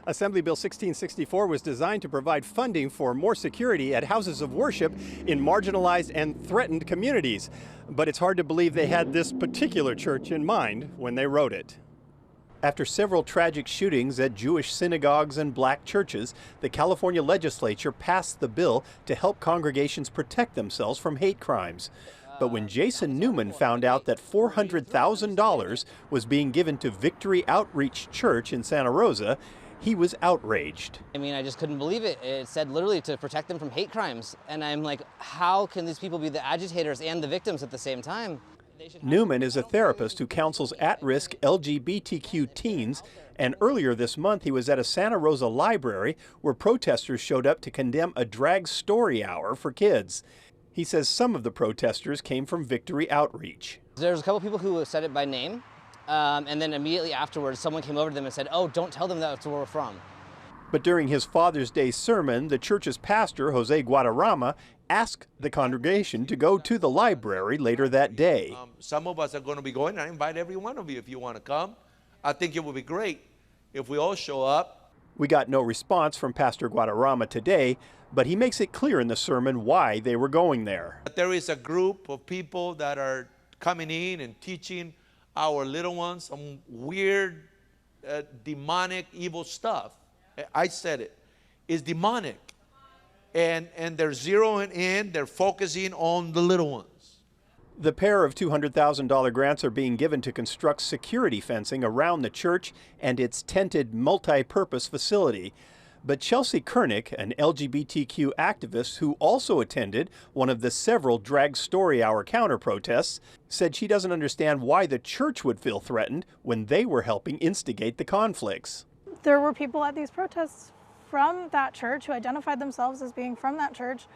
Assembly Bill 1664 was designed to provide funding for more security at houses of worship in marginalized and threatened communities. But it's hard to believe they had this particular church in mind when they wrote it. After several tragic shootings at Jewish synagogues and black churches, the California legislature passed the bill to help congregations protect themselves from hate crimes. But when Jason Newman found out that $400,000 was being given to Victory Outreach Church in Santa Rosa, he was outraged. I mean, I just couldn't believe it. It said literally to protect them from hate crimes. And I'm like, how can these people be the agitators and the victims at the same time? Newman is a therapist who counsels at-risk LGBTQ teens, and earlier this month he was at a Santa Rosa library where protesters showed up to condemn a drag story hour for kids. He says some of the protesters came from Victory Outreach. There's a couple people who said it by name, and then immediately afterwards someone came over to them and said, oh, don't tell them that's where we're from. But during his Father's Day sermon, the church's pastor, Jose Guadarrama, asked the congregation to go to the library later that day. Some of us are going to be going. I invite every one of you if you want to come. I think it would be great if we all show up. We got no response from Pastor Guadarrama today, but he makes it clear in the sermon why they were going there. There is a group of people that are coming in and teaching our little ones some weird, demonic, evil stuff. I said it. It's demonic. And they're zeroing in, they're focusing on the little ones. The pair of $200,000 grants are being given to construct security fencing around the church and its tented multi-purpose facility. But Chelsea Kernick, an LGBTQ activist who also attended one of the several Drag Story Hour counter-protests, said she doesn't understand why the church would feel threatened when they were helping instigate the conflicts. There were people at these protests from that church who identified themselves as being from that church,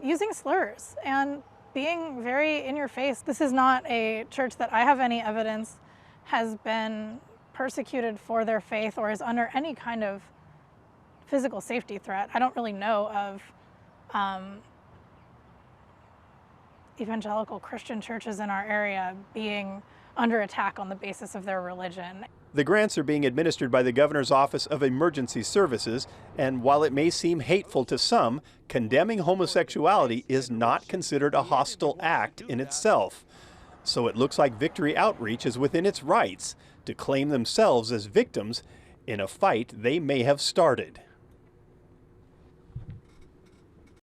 using slurs and being very in your face. This is not a church that I have any evidence has been persecuted for their faith or is under any kind of physical safety threat. I don't really know of evangelical Christian churches in our area being under attack on the basis of their religion. The grants are being administered by the Governor's Office of Emergency Services, and while it may seem hateful to some, condemning homosexuality is not considered a hostile act in itself. So it looks like Victory Outreach is within its rights to claim themselves as victims in a fight they may have started.